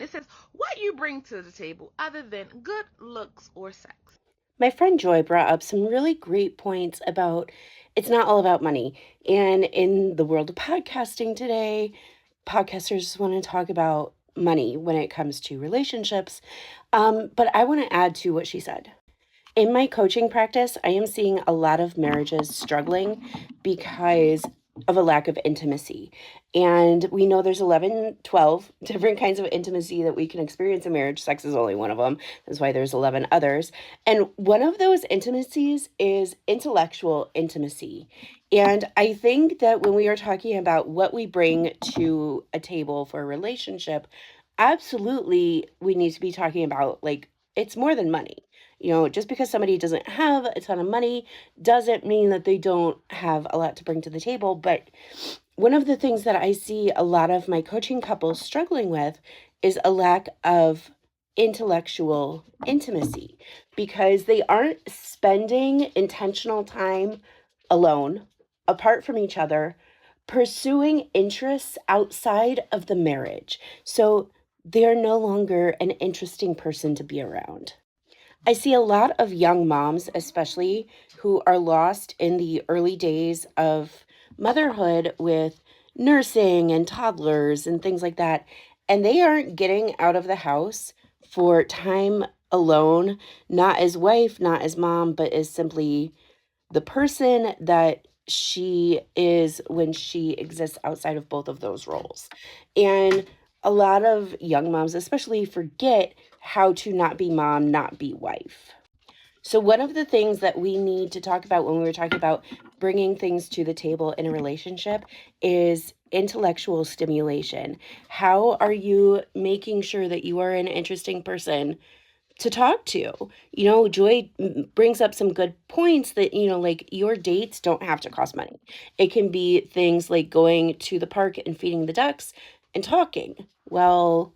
It says, what you bring to the table other than good looks or sex. My friend Joy brought up some really great points about it's not all about money. And in the world of podcasting today, podcasters want to talk about money when it comes to relationships. But I want to add to what she said. In my coaching practice, I am seeing a lot of marriages struggling because of a lack of intimacy. And we know there's 11, 12 different kinds of intimacy that we can experience in marriage. Sex is only one of them. That's why there's 11 others. And one of those intimacies is intellectual intimacy. And I think that when we are talking about what we bring to a table for a relationship, absolutely we need to be talking about like it's more than money. Just because somebody doesn't have a ton of money doesn't mean that they don't have a lot to bring to the table. But one of the things that I see a lot of my coaching couples struggling with is a lack of intellectual intimacy because they aren't spending intentional time alone, apart from each other, pursuing interests outside of the marriage. So they're no longer an interesting person to be around. I see a lot of young moms, especially, who are lost in the early days of motherhood with nursing and toddlers and things like that. And they aren't getting out of the house for time alone, not as wife, not as mom, but as simply the person that she is when she exists outside of both of those roles. And a lot of young moms, especially, forget how to not be mom, not be wife. So, one of the things that we need to talk about when we were talking about bringing things to the table in a relationship is intellectual stimulation. How are you making sure that you are an interesting person to talk to? Joy brings up some good points that, like your dates don't have to cost money. It can be things like going to the park and feeding the ducks and talking. Well,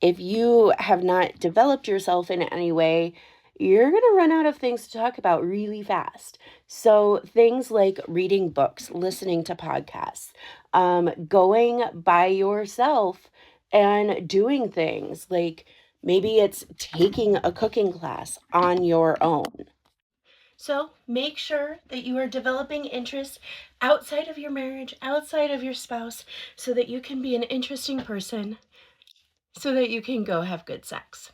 if you have not developed yourself in any way, you're going to run out of things to talk about really fast. So, things like reading books, listening to podcasts, going by yourself and doing things like maybe it's taking a cooking class on your own. So make sure that you are developing interests outside of your marriage, outside of your spouse, so that you can be an interesting person, so that you can go have good sex.